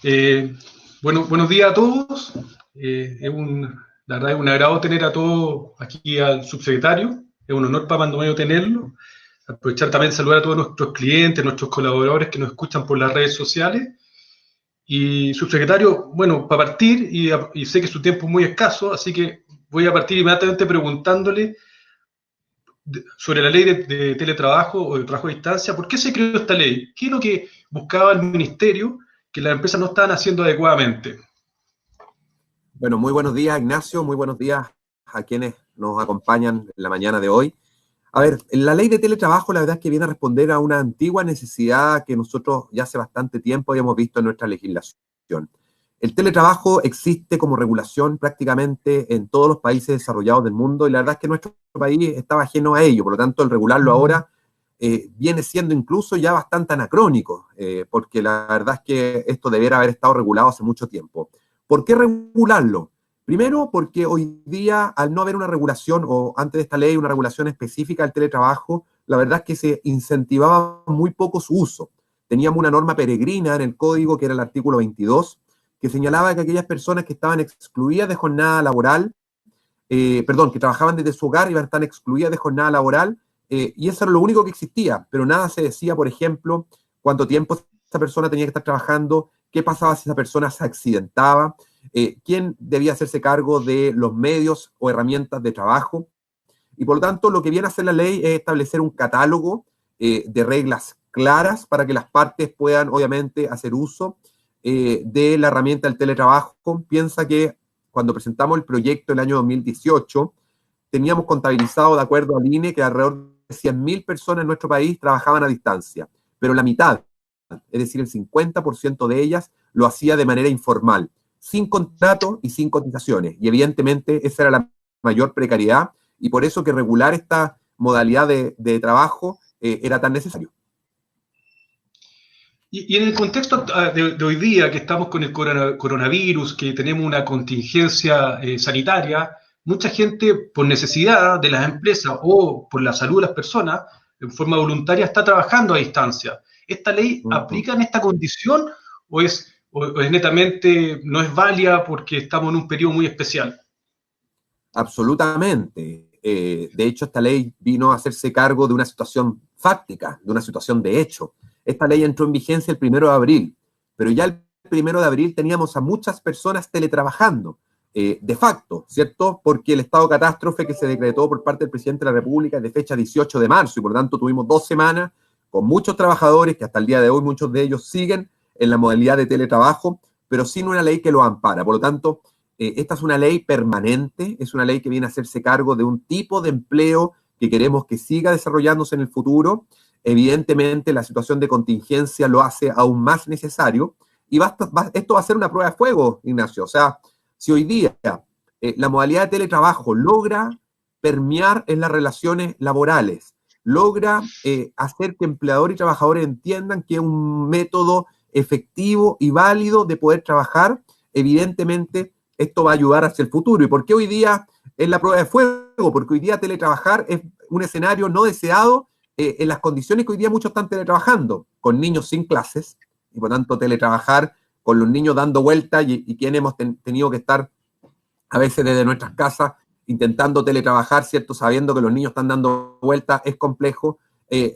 Eh, buenos días a todos. La verdad es un agrado tener a todos aquí al subsecretario. Es un honor para Mandomedio tenerlo. Aprovechar también saludar a todos nuestros clientes, nuestros colaboradores que nos escuchan por las redes sociales. Y subsecretario, bueno, para partir, y sé que su tiempo es muy escaso, así que voy a partir inmediatamente preguntándole sobre la ley de teletrabajo o de trabajo a distancia. ¿Por qué se creó esta ley? ¿Qué es lo que buscaba el ministerio que las empresas no estaban haciendo adecuadamente? Bueno, muy buenos días, Ignacio, muy buenos días a quienes nos acompañan en la mañana de hoy. A ver, la ley de teletrabajo la verdad es que viene a responder a una antigua necesidad que nosotros ya hace bastante tiempo habíamos visto en nuestra legislación. El teletrabajo existe como regulación prácticamente en todos los países desarrollados del mundo y la verdad es que nuestro país estaba ajeno a ello, por lo tanto el regularlo ahora viene siendo incluso ya bastante anacrónico, porque la verdad es que esto debiera haber estado regulado hace mucho tiempo. ¿Por qué regularlo? Primero, porque hoy día, al no haber una regulación, o antes de esta ley, una regulación específica del teletrabajo, la verdad es que se incentivaba muy poco su uso. Teníamos una norma peregrina en el código, que era el artículo 22, que señalaba que aquellas personas que estaban excluidas de jornada laboral, que trabajaban desde su hogar iban a estar excluidas de jornada laboral, y eso era lo único que existía, pero nada se decía, por ejemplo, cuánto tiempo esa persona tenía que estar trabajando, qué pasaba si esa persona se accidentaba, quién debía hacerse cargo de los medios o herramientas de trabajo. Y por lo tanto, lo que viene a hacer la ley es establecer un catálogo de reglas claras para que las partes puedan, obviamente, hacer uso de la herramienta del teletrabajo. Piensa que cuando presentamos el proyecto el año 2018, teníamos contabilizado, de acuerdo al INE, que alrededor de 100.000 personas en nuestro país trabajaban a distancia, pero la mitad, es decir, el 50% de ellas, lo hacía de manera informal, sin contrato y sin cotizaciones. Y evidentemente esa era la mayor precariedad y por eso que regular esta modalidad de trabajo era tan necesario. Y en el contexto de hoy día, que estamos con el coronavirus, que tenemos una contingencia sanitaria, mucha gente, por necesidad de las empresas o por la salud de las personas, en forma voluntaria, está trabajando a distancia. ¿Esta ley aplica en esta condición o es netamente no es válida porque estamos en un periodo muy especial? Absolutamente. De hecho, esta ley vino a hacerse cargo de una situación fáctica, de una situación de hecho. Esta ley entró en vigencia el 1 de abril, pero ya el 1 de abril teníamos a muchas personas teletrabajando, de facto, ¿cierto? Porque el estado de catástrofe que se decretó por parte del presidente de la República es de fecha 18 de marzo y por lo tanto tuvimos 2 semanas con muchos trabajadores que hasta el día de hoy muchos de ellos siguen en la modalidad de teletrabajo, pero sin una ley que lo ampara. Por lo tanto, esta es una ley permanente, es una ley que viene a hacerse cargo de un tipo de empleo que queremos que siga desarrollándose en el futuro. Evidentemente, la situación de contingencia lo hace aún más necesario y esto va a ser una prueba de fuego, Ignacio. O sea, si hoy día la modalidad de teletrabajo logra permear en las relaciones laborales, logra hacer que empleadores y trabajadores entiendan que es un método efectivo y válido de poder trabajar, evidentemente esto va a ayudar hacia el futuro. ¿Y por qué hoy día es la prueba de fuego? Porque hoy día teletrabajar es un escenario no deseado en las condiciones que hoy día muchos están teletrabajando, con niños sin clases, y por tanto teletrabajar con los niños dando vueltas y quienes hemos tenido que estar a veces desde nuestras casas intentando teletrabajar, ¿cierto? Sabiendo que los niños están dando vueltas, es complejo.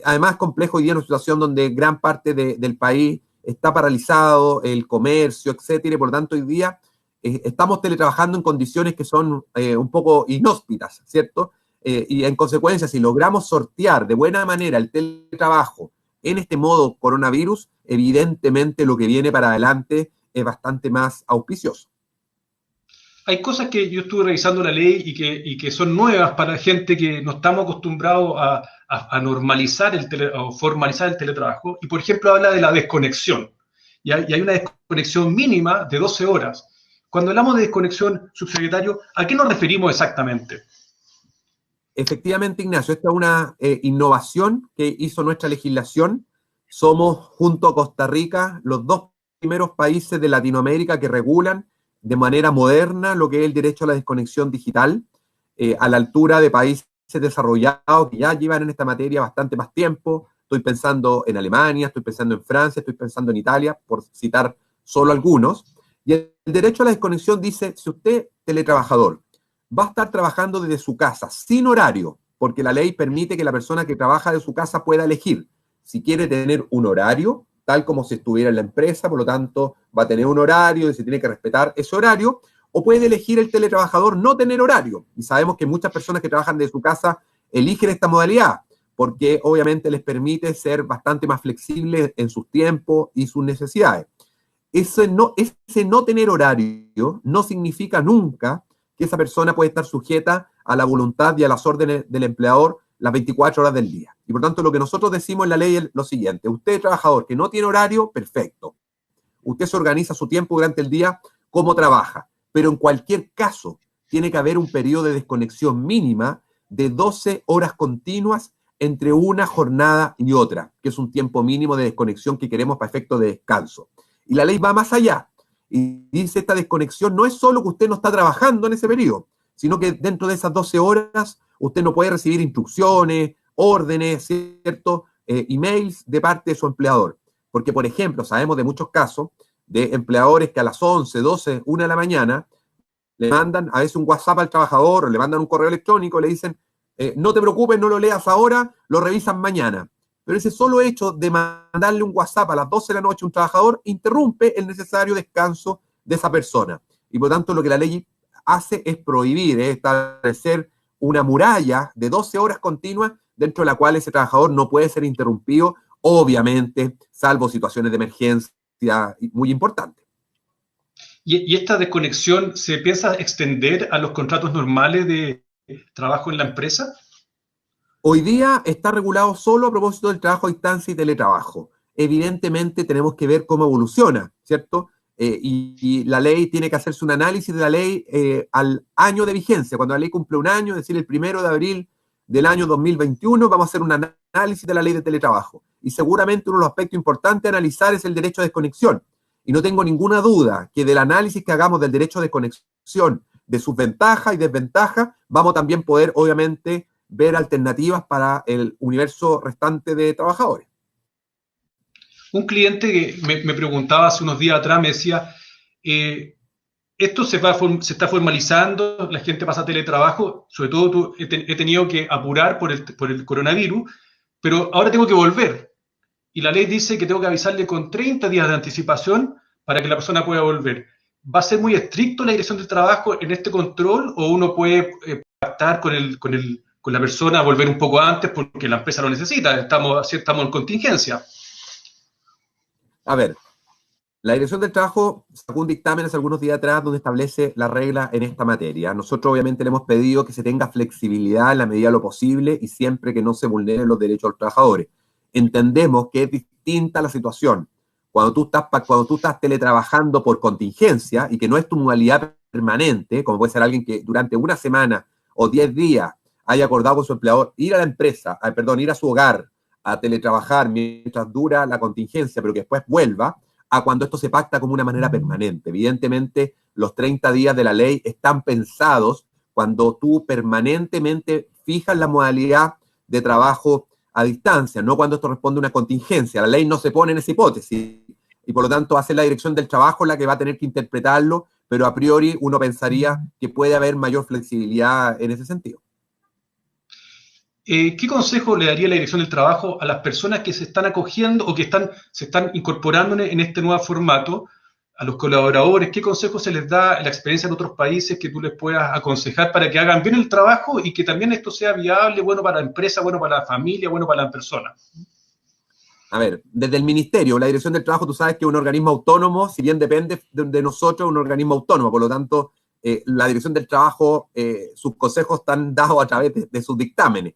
Además, es complejo hoy día en una situación donde gran parte del país está paralizado, el comercio, etcétera, y por lo tanto hoy día estamos teletrabajando en condiciones que son un poco inhóspitas, ¿cierto? Y en consecuencia, si logramos sortear de buena manera el teletrabajo en este modo coronavirus, evidentemente lo que viene para adelante es bastante más auspicioso. Hay cosas que yo estuve revisando la ley y que son nuevas para gente que no estamos acostumbrados a normalizar o formalizar el teletrabajo. Y, por ejemplo, habla de la desconexión. Y hay una desconexión mínima de 12 horas. Cuando hablamos de desconexión, subsecretario, ¿a qué nos referimos exactamente? Efectivamente, Ignacio, esta es una innovación que hizo nuestra legislación. Somos, junto a Costa Rica, los dos primeros países de Latinoamérica que regulan de manera moderna lo que es el derecho a la desconexión digital, a la altura de países desarrollados que ya llevan en esta materia bastante más tiempo. Estoy pensando en Alemania, estoy pensando en Francia, estoy pensando en Italia, por citar solo algunos. Y el derecho a la desconexión dice, si usted, teletrabajador, va a estar trabajando desde su casa, sin horario, porque la ley permite que la persona que trabaja de su casa pueda elegir si quiere tener un horario, tal como si estuviera en la empresa, por lo tanto, va a tener un horario y se tiene que respetar ese horario, o puede elegir el teletrabajador no tener horario. Y sabemos que muchas personas que trabajan desde su casa eligen esta modalidad, porque obviamente les permite ser bastante más flexibles en sus tiempos y sus necesidades. Ese no tener horario no significa nunca que esa persona puede estar sujeta a la voluntad y a las órdenes del empleador las 24 horas del día. Y por tanto, lo que nosotros decimos en la ley es lo siguiente: usted, trabajador que no tiene horario, perfecto. Usted se organiza su tiempo durante el día como trabaja, pero en cualquier caso tiene que haber un periodo de desconexión mínima de 12 horas continuas entre una jornada y otra, que es un tiempo mínimo de desconexión que queremos para efecto de descanso. Y la ley va más allá y dice, esta desconexión no es solo que usted no está trabajando en ese periodo, sino que dentro de esas 12 horas usted no puede recibir instrucciones, órdenes, ¿cierto? Emails de parte de su empleador. Porque, por ejemplo, sabemos de muchos casos de empleadores que a las 11, 12, 1 de la mañana le mandan a veces un WhatsApp al trabajador o le mandan un correo electrónico, le dicen, no te preocupes, no lo leas ahora, lo revisan mañana. Pero ese solo hecho de mandarle un WhatsApp a las 12 de la noche a un trabajador interrumpe el necesario descanso de esa persona. Y por tanto lo que la ley hace es prohibir, establecer una muralla de 12 horas continuas dentro de la cual ese trabajador no puede ser interrumpido, obviamente, salvo situaciones de emergencia muy importantes. ¿Y esta desconexión se piensa extender a los contratos normales de trabajo en la empresa? Hoy día está regulado solo a propósito del trabajo a distancia y teletrabajo. Evidentemente tenemos que ver cómo evoluciona, ¿cierto? Y la ley tiene que hacerse un análisis de la ley al año de vigencia. Cuando la ley cumple un año, es decir, el 1 de abril del año 2021, vamos a hacer un análisis de la ley de teletrabajo. Y seguramente uno de los aspectos importantes a analizar es el derecho a desconexión. Y no tengo ninguna duda que del análisis que hagamos del derecho a desconexión, de sus ventajas y desventajas, vamos también a poder, obviamente, ver alternativas para el universo restante de trabajadores. Un cliente que me preguntaba hace unos días atrás, me decía, esto se está formalizando, la gente pasa a teletrabajo, sobre todo he tenido que apurar por el coronavirus, pero ahora tengo que volver. Y la ley dice que tengo que avisarle con 30 días de anticipación para que la persona pueda volver. ¿Va a ser muy estricto la Dirección del Trabajo en este control o uno puede pactar con la persona a volver un poco antes porque la empresa lo necesita? Estamos en contingencia. A ver, la Dirección del Trabajo sacó un dictamen hace algunos días atrás donde establece la regla en esta materia. Nosotros obviamente le hemos pedido que se tenga flexibilidad en la medida de lo posible y siempre que no se vulneren los derechos de los trabajadores. Entendemos que es distinta la situación cuando tú estás teletrabajando por contingencia y que no es tu modalidad permanente, como puede ser alguien que durante una semana o 10 días haya acordado con su empleador ir a la empresa, ir a su hogar a teletrabajar mientras dura la contingencia, pero que después vuelva, a cuando esto se pacta como una manera permanente. Evidentemente, los 30 días de la ley están pensados cuando tú permanentemente fijas la modalidad de trabajo a distancia, no cuando esto responde a una contingencia. La ley no se pone en esa hipótesis y por lo tanto va a ser la Dirección del Trabajo la que va a tener que interpretarlo, pero a priori uno pensaría que puede haber mayor flexibilidad en ese sentido. ¿Qué consejo le daría la Dirección del Trabajo a las personas que se están acogiendo o que se están incorporando en este nuevo formato, a los colaboradores? ¿Qué consejo se les da en la experiencia en otros países que tú les puedas aconsejar para que hagan bien el trabajo y que también esto sea viable, bueno para la empresa, bueno para la familia, bueno para la persona? A ver, desde el Ministerio, la Dirección del Trabajo, tú sabes que es un organismo autónomo, si bien depende de nosotros, es un organismo autónomo, por lo tanto, la Dirección del Trabajo, sus consejos están dados a través de sus dictámenes.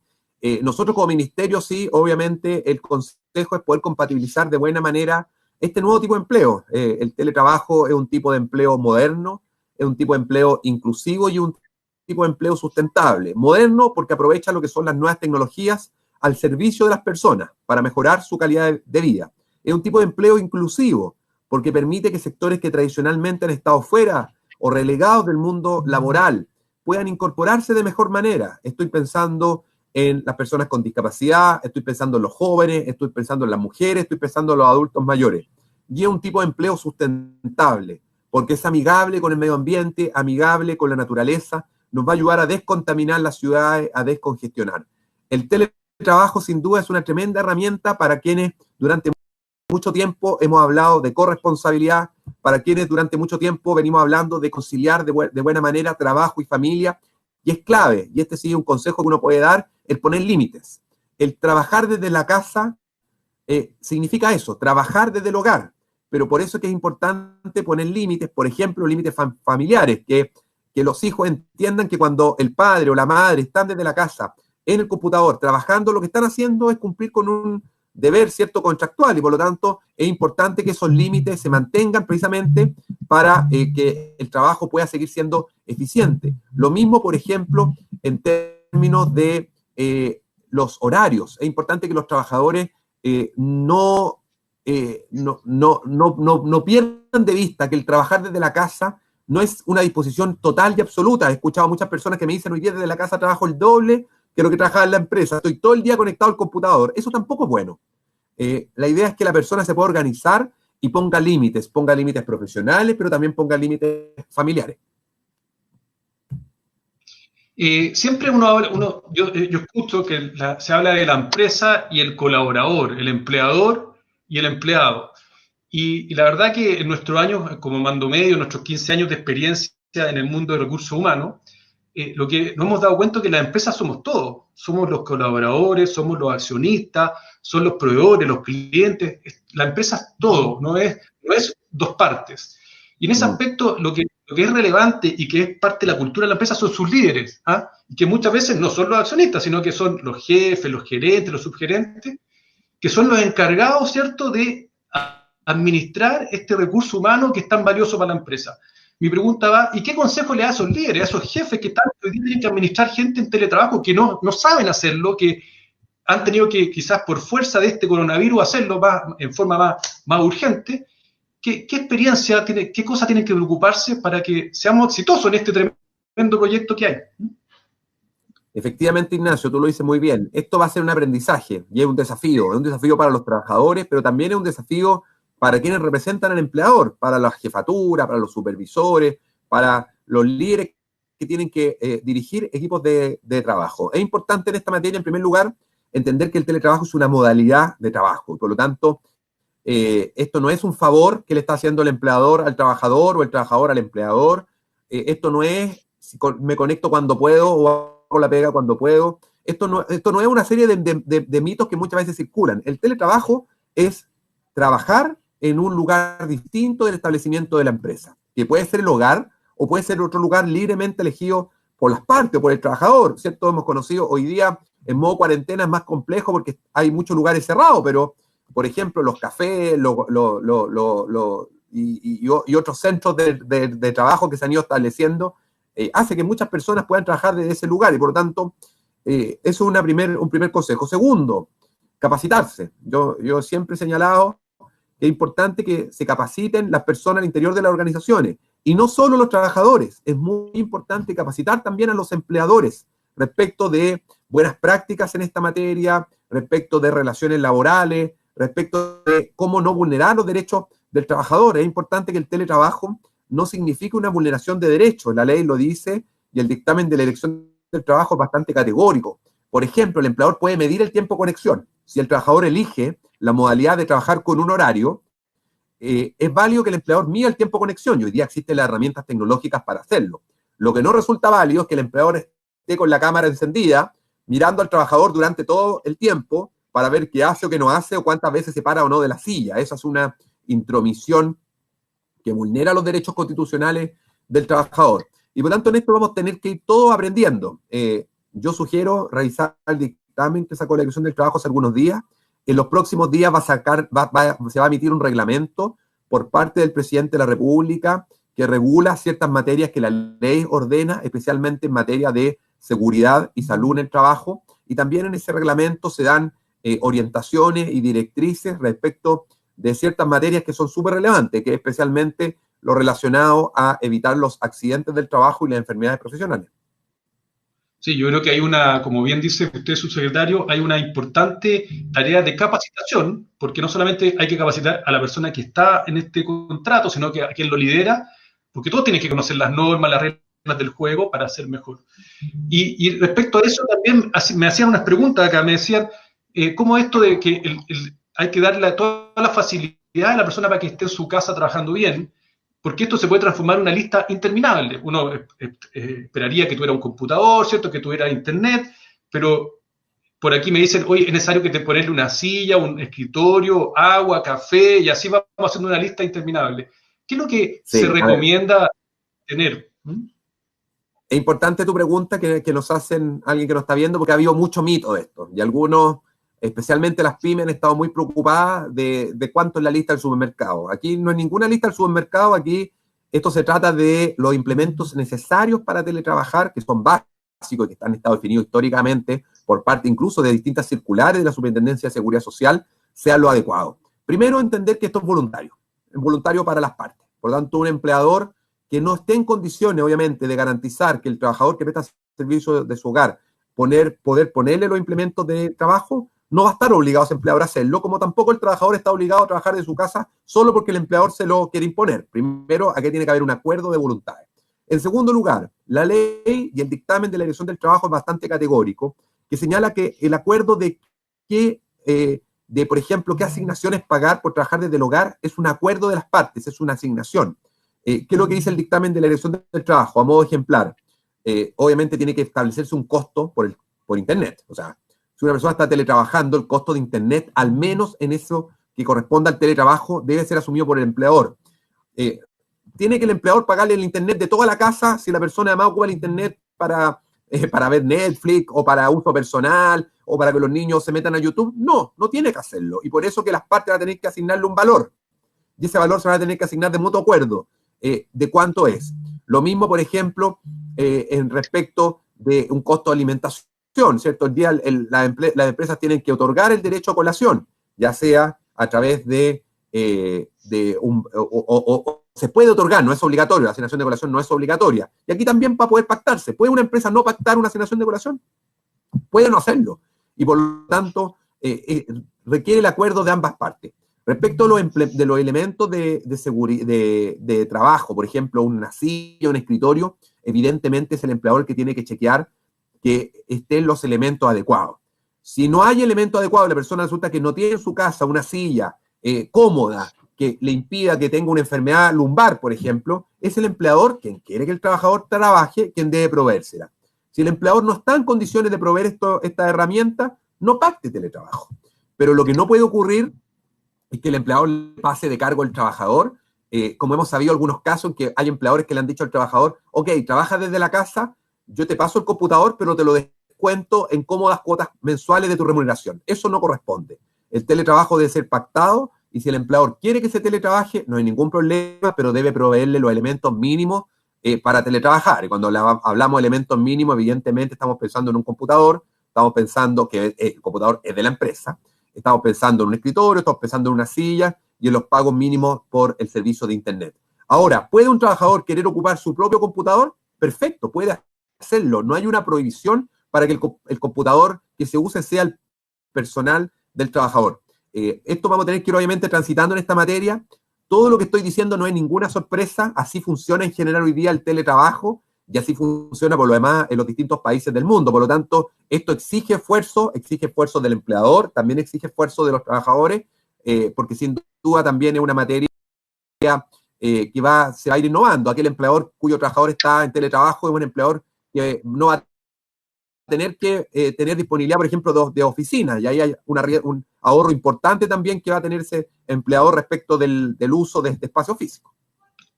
Nosotros como ministerio, sí, obviamente, el consejo es poder compatibilizar de buena manera este nuevo tipo de empleo. El teletrabajo es un tipo de empleo moderno, es un tipo de empleo inclusivo y un tipo de empleo sustentable. Moderno porque aprovecha lo que son las nuevas tecnologías al servicio de las personas para mejorar su calidad de vida. Es un tipo de empleo inclusivo porque permite que sectores que tradicionalmente han estado fuera o relegados del mundo laboral puedan incorporarse de mejor manera. Estoy pensando en las personas con discapacidad, estoy pensando en los jóvenes, estoy pensando en las mujeres, estoy pensando en los adultos mayores. y es un tipo de empleo sustentable, porque es amigable con el medio ambiente, amigable con la naturaleza, nos va a ayudar a descontaminar las ciudades, a descongestionar. El teletrabajo, sin duda, es una tremenda herramienta para quienes durante mucho tiempo hemos hablado de corresponsabilidad, para quienes durante mucho tiempo venimos hablando de conciliar de buena manera trabajo y familia, y es clave, y este sí es un consejo que uno puede dar, el poner límites. El trabajar desde la casa significa eso, trabajar desde el hogar, pero por eso es que es importante poner límites, por ejemplo, límites familiares, que los hijos entiendan que cuando el padre o la madre están desde la casa en el computador trabajando, lo que están haciendo es cumplir con un deber cierto contractual y por lo tanto es importante que esos límites se mantengan precisamente para que el trabajo pueda seguir siendo eficiente. Lo mismo, por ejemplo, en términos de los horarios. Es importante que los trabajadores no pierdan de vista que el trabajar desde la casa no es una disposición total y absoluta. He escuchado a muchas personas que me dicen, hoy día desde la casa trabajo el doble que lo que trabajaba en la empresa, estoy todo el día conectado al computador. Eso tampoco es bueno. La idea es que la persona se pueda organizar y ponga límites profesionales, pero también ponga límites familiares. Siempre yo escucho que se habla de la empresa y el colaborador, el empleador y el empleado. Y la verdad que en nuestros años, como mando medio, nuestros 15 años de experiencia en el mundo de recursos humanos, lo que nos hemos dado cuenta es que las empresas somos todos. Somos los colaboradores, somos los accionistas, son los proveedores, los clientes. La empresa es todo, no es dos partes. Y en ese aspecto, lo que es relevante y que es parte de la cultura de la empresa son sus líderes, ¿ah? Y que muchas veces no son los accionistas, sino que son los jefes, los gerentes, los subgerentes, que son los encargados, ¿cierto?, de administrar este recurso humano que es tan valioso para la empresa. Mi pregunta va, ¿y qué consejo le da a esos líderes, a esos jefes que tienen que administrar gente en teletrabajo, que no saben hacerlo, que han tenido que quizás por fuerza de este coronavirus hacerlo en forma más urgente? ¿Qué experiencia tiene, qué cosas tienen que preocuparse para que seamos exitosos en este tremendo proyecto que hay? Efectivamente, Ignacio, tú lo dices muy bien. Esto va a ser un aprendizaje y es un desafío para los trabajadores, pero también es un desafío para quienes representan al empleador, para la jefatura, para los supervisores, para los líderes que tienen que dirigir equipos de trabajo. Es importante en esta materia, en primer lugar, entender que el teletrabajo es una modalidad de trabajo. Por lo tanto, esto no es un favor que le está haciendo el empleador al trabajador o el trabajador al empleador. Esto no es si me conecto cuando puedo o hago la pega cuando puedo. Esto no es una serie de mitos que muchas veces circulan. El teletrabajo es trabajar en un lugar distinto del establecimiento de la empresa, que puede ser el hogar o puede ser otro lugar libremente elegido por las partes o por el trabajador, ¿cierto? Hemos conocido hoy día en modo cuarentena es más complejo porque hay muchos lugares cerrados, pero, por ejemplo, los cafés y otros centros de trabajo que se han ido estableciendo hace que muchas personas puedan trabajar desde ese lugar y, por lo tanto, eso es un primer consejo. Segundo, capacitarse. Yo siempre he señalado que es importante que se capaciten las personas al interior de las organizaciones y no solo los trabajadores. Es muy importante capacitar también a los empleadores respecto de buenas prácticas en esta materia, respecto de relaciones laborales, respecto de cómo no vulnerar los derechos del trabajador. Es importante que el teletrabajo no signifique una vulneración de derechos. La ley lo dice y el dictamen de la Dirección del Trabajo es bastante categórico. Por ejemplo, el empleador puede medir el tiempo de conexión. Si el trabajador elige la modalidad de trabajar con un horario, es válido que el empleador mida el tiempo de conexión y hoy día existen las herramientas tecnológicas para hacerlo. Lo que no resulta válido es que el empleador esté con la cámara encendida mirando al trabajador durante todo el tiempo para ver qué hace o qué no hace o cuántas veces se para o no de la silla. Esa es una intromisión que vulnera los derechos constitucionales del trabajador. Y por tanto, en esto vamos a tener que ir todos aprendiendo. Yo sugiero revisar el dictamen que sacó la Dirección del Trabajo hace algunos días. En los próximos días se va a emitir un reglamento por parte del presidente de la República que regula ciertas materias que la ley ordena, especialmente en materia de seguridad y salud en el trabajo. Y también en ese reglamento se dan orientaciones y directrices respecto de ciertas materias que son súper relevantes, que es especialmente lo relacionado a evitar los accidentes del trabajo y las enfermedades profesionales. Sí, yo creo que hay una, como bien dice usted, subsecretario, hay una importante tarea de capacitación, porque no solamente hay que capacitar a la persona que está en este contrato, sino que a quien lo lidera, porque todos tienen que conocer las normas, las reglas del juego para ser mejor. Y respecto a eso también me hacían unas preguntas acá, me decían, ¿cómo esto de que hay que darle toda la facilidad a la persona para que esté en su casa trabajando bien? Porque esto se puede transformar en una lista interminable. Uno esperaría que tuviera un computador, ¿cierto? Que tuviera internet, pero por aquí me dicen, oye, es necesario que te ponerle una silla, un escritorio, agua, café, y así vamos haciendo una lista interminable. ¿Qué es lo que se Sí, a ver, recomienda tener? ¿Mm? es importante tu pregunta que nos hacen alguien que nos está viendo, porque ha habido mucho mito de esto, y algunos, especialmente las pymes, han estado muy preocupadas de cuánto es la lista del supermercado. Aquí no hay ninguna lista del supermercado, aquí esto se trata de los implementos necesarios para teletrabajar, que son básicos y que están estado definidos históricamente por parte incluso de distintas circulares de la Superintendencia de Seguridad Social, sea lo adecuado. Primero, entender que esto es voluntario para las partes. Por lo tanto, un empleador que no esté en condiciones, obviamente, de garantizar que el trabajador que presta servicio de su hogar poder ponerle los implementos de trabajo, no va a estar obligado a ese empleador a hacerlo, como tampoco el trabajador está obligado a trabajar de su casa solo porque el empleador se lo quiere imponer. Primero, aquí tiene que haber un acuerdo de voluntades. En segundo lugar, la ley y el dictamen de la Dirección del Trabajo es bastante categórico, que señala que el acuerdo de que, por ejemplo, qué asignaciones pagar por trabajar desde el hogar es un acuerdo de las partes, es una asignación. ¿Qué es lo que dice el dictamen de la Dirección del Trabajo? A modo ejemplar, obviamente tiene que establecerse un costo por Internet. O sea, si una persona está teletrabajando, el costo de Internet, al menos en eso que corresponda al teletrabajo, debe ser asumido por el empleador. Tiene que el empleador pagarle el Internet de toda la casa si la persona además ocupa el Internet para ver Netflix o para uso personal o para que los niños se metan a YouTube. No, no tiene que hacerlo. Y por eso que las partes van a tener que asignarle un valor. Y ese valor se va a tener que asignar de mutuo acuerdo. De cuánto es. Lo mismo, por ejemplo, en respecto de un costo de alimentación, ¿cierto? El día las empresas tienen que otorgar el derecho a colación, ya sea a través de se puede otorgar, no es obligatorio, la asignación de colación no es obligatoria. Y aquí también va a poder pactarse. ¿Puede una empresa no pactar una asignación de colación? Puede no hacerlo. Y por lo tanto, requiere el acuerdo de ambas partes. Respecto de los elementos de trabajo, por ejemplo, una silla, un escritorio, evidentemente es el empleador que tiene que chequear que estén los elementos adecuados. Si no hay elementos adecuados, la persona resulta que no tiene en su casa una silla cómoda que le impida que tenga una enfermedad lumbar, por ejemplo, es el empleador, quien quiere que el trabajador trabaje, quien debe proveérsela. Si el empleador no está en condiciones de proveer esta herramienta, no pacte teletrabajo. Pero lo que no puede ocurrir es que el empleador le pase de cargo al trabajador, como hemos sabido algunos casos en que hay empleadores que le han dicho al trabajador, ok, trabaja desde la casa, yo te paso el computador, pero te lo descuento en cómodas cuotas mensuales de tu remuneración. Eso no corresponde. El teletrabajo debe ser pactado y si el empleador quiere que se teletrabaje, no hay ningún problema, pero debe proveerle los elementos mínimos para teletrabajar. Y cuando hablamos de elementos mínimos, evidentemente estamos pensando en un computador, estamos pensando que el computador es de la empresa, estamos pensando en un escritorio, estamos pensando en una silla y en los pagos mínimos por el servicio de Internet. Ahora, ¿puede un trabajador querer ocupar su propio computador? Perfecto, puede hacerlo. No hay una prohibición para que el computador que se use sea el personal del trabajador. Esto vamos a tener que ir obviamente transitando en esta materia. Todo lo que estoy diciendo no es ninguna sorpresa. Así funciona en general hoy día el teletrabajo y así funciona por lo demás en los distintos países del mundo. Por lo tanto, esto exige esfuerzo del empleador, también exige esfuerzo de los trabajadores, porque sin duda también es una materia que se va a ir innovando. Aquel empleador cuyo trabajador está en teletrabajo es un empleador que no va a tener que tener disponibilidad, por ejemplo, de oficinas, y ahí hay un ahorro importante también que va a tener ese empleador respecto del uso de este espacio físico.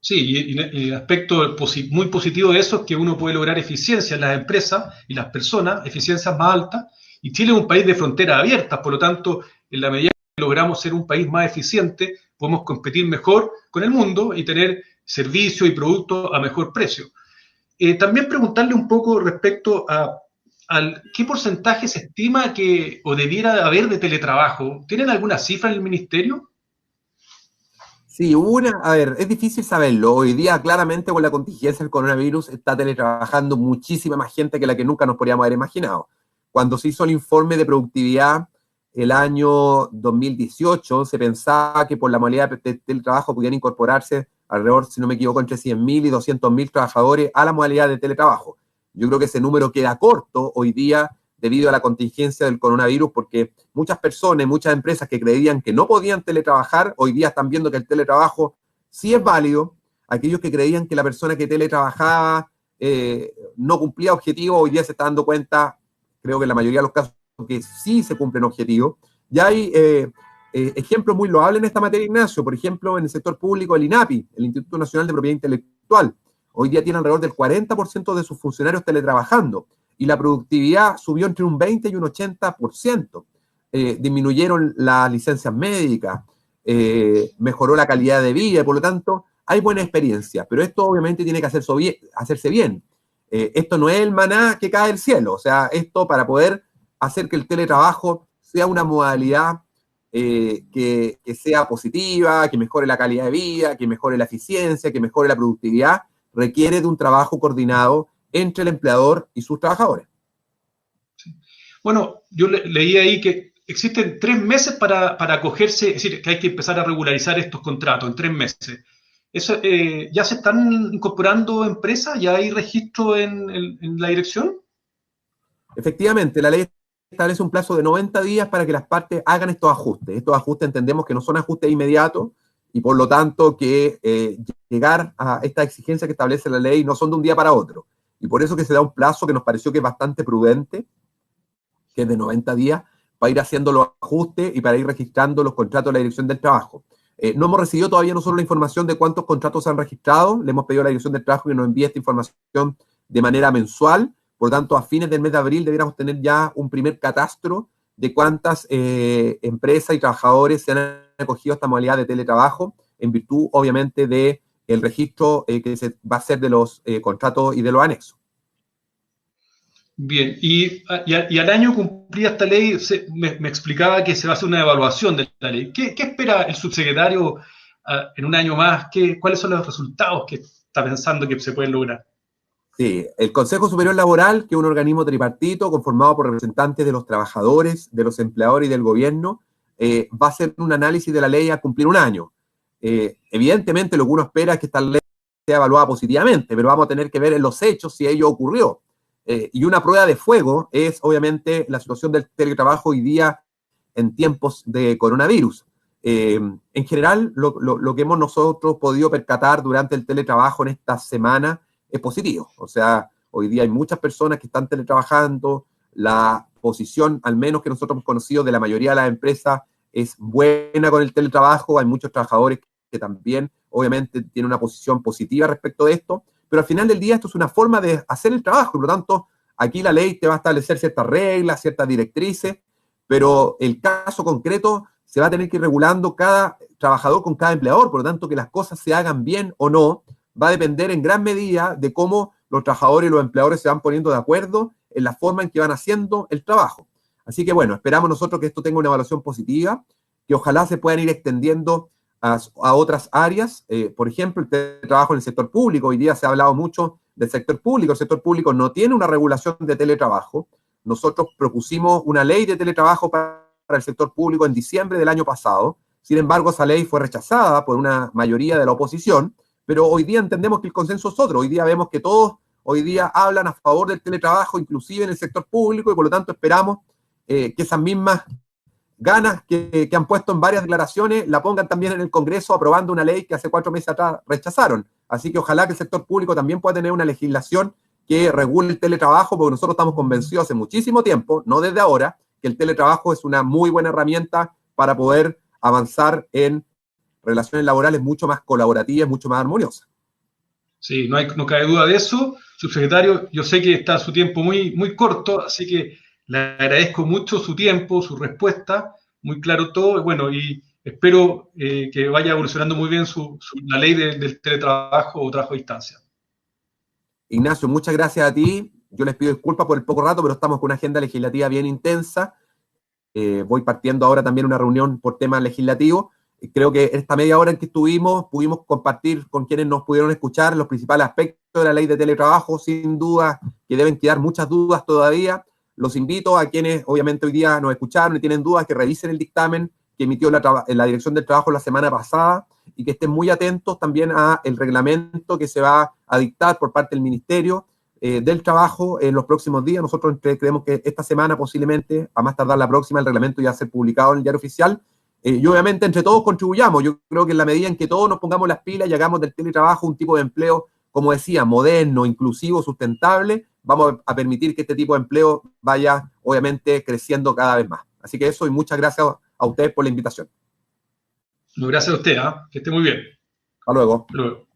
Sí, y el aspecto muy positivo de eso es que uno puede lograr eficiencia en las empresas y las personas, eficiencias más altas, y Chile es un país de fronteras abiertas, por lo tanto, en la medida que logramos ser un país más eficiente, podemos competir mejor con el mundo y tener servicios y productos a mejor precio. También preguntarle un poco respecto al qué porcentaje se estima o debiera haber de teletrabajo. ¿Tienen alguna cifra en el ministerio? Sí, a ver, es difícil saberlo. Hoy día, claramente, con la contingencia del coronavirus, está teletrabajando muchísima más gente que la que nunca nos podríamos haber imaginado. Cuando se hizo el informe de productividad el año 2018, se pensaba que por la modalidad de teletrabajo podían incorporarse alrededor, si no me equivoco, entre 100.000 y 200.000 trabajadores a la modalidad de teletrabajo. Yo creo que ese número queda corto hoy día debido a la contingencia del coronavirus, porque muchas personas, muchas empresas que creían que no podían teletrabajar, hoy día están viendo que el teletrabajo sí es válido. Aquellos que creían que la persona que teletrabajaba no cumplía objetivos, hoy día se está dando cuenta, creo que en la mayoría de los casos, que sí se cumplen objetivos. Ya hay ejemplos muy loables en esta materia, Ignacio. Por ejemplo, en el sector público, el INAPI, el Instituto Nacional de Propiedad Intelectual, hoy día tiene alrededor del 40% de sus funcionarios teletrabajando y la productividad subió entre un 20 y un 80%. Disminuyeron las licencias médicas, mejoró la calidad de vida y por lo tanto hay buena experiencia, pero esto obviamente tiene que hacerse bien. Esto no es el maná que cae del cielo, o sea, esto para poder hacer que el teletrabajo sea una modalidad que sea positiva, que mejore la calidad de vida, que mejore la eficiencia, que mejore la productividad, requiere de un trabajo coordinado entre el empleador y sus trabajadores. Bueno, yo leí ahí que existen 3 meses para acogerse, es decir, que hay que empezar a regularizar estos contratos en 3 meses. Eso, ¿ya se están incorporando empresas? ¿Ya hay registro en la dirección? Efectivamente, la ley establece un plazo de 90 días para que las partes hagan estos ajustes. Estos ajustes entendemos que no son ajustes inmediatos y por lo tanto que llegar a esta exigencia que establece la ley no son de un día para otro. Y por eso que se da un plazo que nos pareció que es bastante prudente, que es de 90 días, para ir haciendo los ajustes y para ir registrando los contratos de la Dirección del Trabajo. No hemos recibido todavía nosotros la información de cuántos contratos se han registrado. Le hemos pedido a la Dirección del Trabajo que nos envíe esta información de manera mensual. Por lo tanto, a fines del mes de abril deberíamos tener ya un primer catastro de cuántas empresas y trabajadores se han acogido a esta modalidad de teletrabajo, en virtud, obviamente, del registro que se va a hacer de los contratos y de los anexos. Bien, y al año cumplida esta ley, me explicaba que se va a hacer una evaluación de la ley. ¿Qué espera el subsecretario en un año más? ¿Cuáles son los resultados que está pensando que se pueden lograr? Sí, el Consejo Superior Laboral, que es un organismo tripartito conformado por representantes de los trabajadores, de los empleadores y del gobierno, va a hacer un análisis de la ley a cumplir un año. Evidentemente, lo que uno espera es que esta ley sea evaluada positivamente, pero vamos a tener que ver en los hechos si ello ocurrió. Y una prueba de fuego es, obviamente, la situación del teletrabajo hoy día en tiempos de coronavirus. En general, lo que hemos nosotros podido percatar durante el teletrabajo en esta semana es positivo. O sea, hoy día hay muchas personas que están teletrabajando, la posición, al menos que nosotros hemos conocido, de la mayoría de las empresas es buena con el teletrabajo, hay muchos trabajadores que también, obviamente, tienen una posición positiva respecto de esto, pero al final del día esto es una forma de hacer el trabajo, y por lo tanto, aquí la ley te va a establecer ciertas reglas, ciertas directrices, pero el caso concreto se va a tener que ir regulando cada trabajador con cada empleador, por lo tanto, que las cosas se hagan bien o no, va a depender en gran medida de cómo los trabajadores y los empleadores se van poniendo de acuerdo en la forma en que van haciendo el trabajo. Así que bueno, esperamos nosotros que esto tenga una evaluación positiva, que ojalá se puedan ir extendiendo a otras áreas. Por ejemplo, el teletrabajo en el sector público. Hoy día se ha hablado mucho del sector público. El sector público no tiene una regulación de teletrabajo. Nosotros propusimos una ley de teletrabajo para el sector público en diciembre del año pasado. Sin embargo, esa ley fue rechazada por una mayoría de la oposición, pero hoy día entendemos que el consenso es otro. Hoy día vemos que todos hoy día hablan a favor del teletrabajo, inclusive en el sector público, y por lo tanto esperamos que esas mismas ganas que han puesto en varias declaraciones la pongan también en el Congreso, aprobando una ley que hace 4 meses atrás rechazaron. Así que ojalá que el sector público también pueda tener una legislación que regule el teletrabajo, porque nosotros estamos convencidos hace muchísimo tiempo, no desde ahora, que el teletrabajo es una muy buena herramienta para poder avanzar en relaciones laborales mucho más colaborativas, mucho más armoniosas. Sí, no cabe duda de eso. Subsecretario, yo sé que está su tiempo muy, muy corto, así que le agradezco mucho su tiempo, su respuesta, muy claro todo. Bueno, y espero que vaya evolucionando muy bien la ley del teletrabajo o trabajo a distancia. Ignacio, muchas gracias a ti. Yo les pido disculpas por el poco rato, pero estamos con una agenda legislativa bien intensa. Voy partiendo ahora también una reunión por temas legislativos. Creo que esta media hora en que estuvimos pudimos compartir con quienes nos pudieron escuchar los principales aspectos de la ley de teletrabajo. Sin duda que deben quedar muchas dudas todavía. Los invito a quienes obviamente hoy día nos escucharon y tienen dudas que revisen el dictamen que emitió la Dirección del Trabajo la semana pasada y que estén muy atentos también a el reglamento que se va a dictar por parte del Ministerio del Trabajo en los próximos días. Nosotros creemos que esta semana posiblemente, a más tardar la próxima, el reglamento ya va a ser publicado en el diario oficial. Y obviamente entre todos contribuyamos. Yo creo que en la medida en que todos nos pongamos las pilas y hagamos del teletrabajo un tipo de empleo, como decía, moderno, inclusivo, sustentable, vamos a permitir que este tipo de empleo vaya obviamente creciendo cada vez más. Así que eso, y muchas gracias a ustedes por la invitación. Gracias a usted, que esté muy bien. Hasta luego. Hasta luego.